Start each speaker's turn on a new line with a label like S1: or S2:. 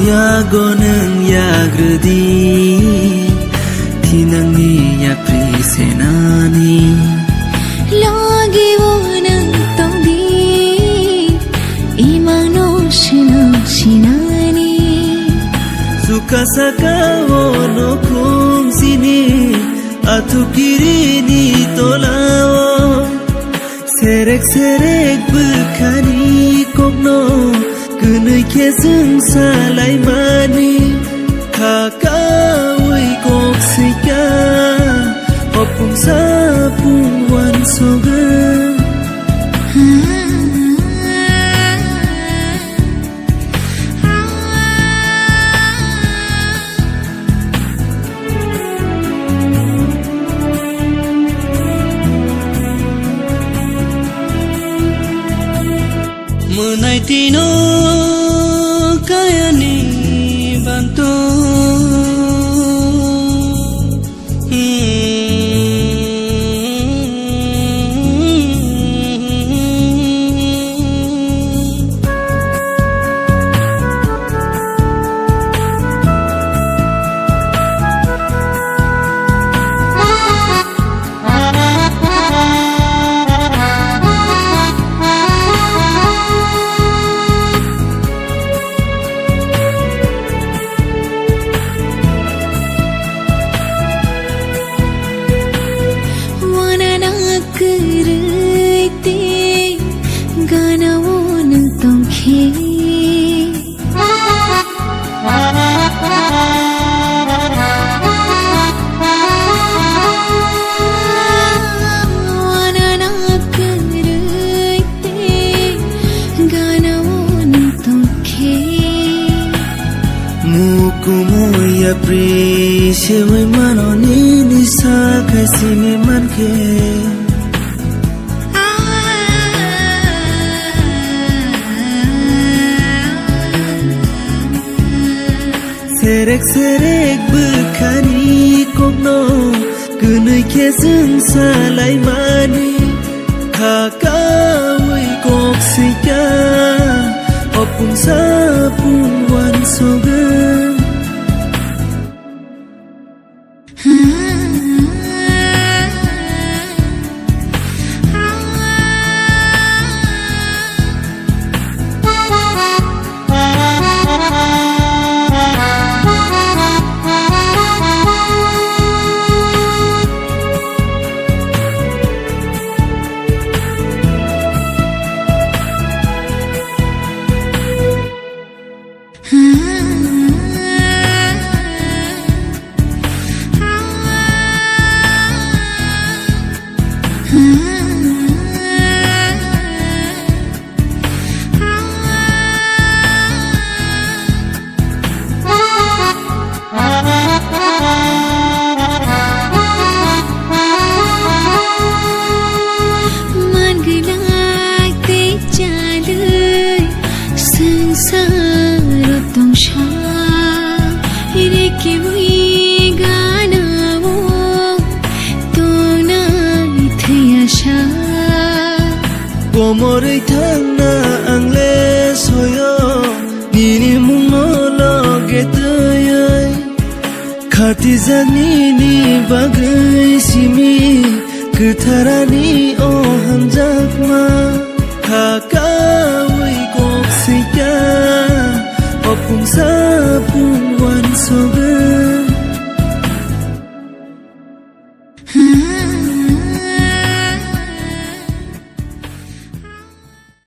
S1: yago nang yagredi tinangni yaprisenani
S2: Logio Tongdi Nwngno shinani
S1: suka saka ono kumsini atukiri ni tolao serek bekani kokno kunui kesung salai mani kakawai kok sika opung sapung wan soga Menaitino kaya ni bantu Mukumoya prishewe manoni nisa kasime manke Serek bekani kokno kunui kesung salai mani kakawai kok sika opung sapung wan soga Komori thangna angle soyo nini mungno logetay khati janini bagai simi kutharani o hamjakma khakaw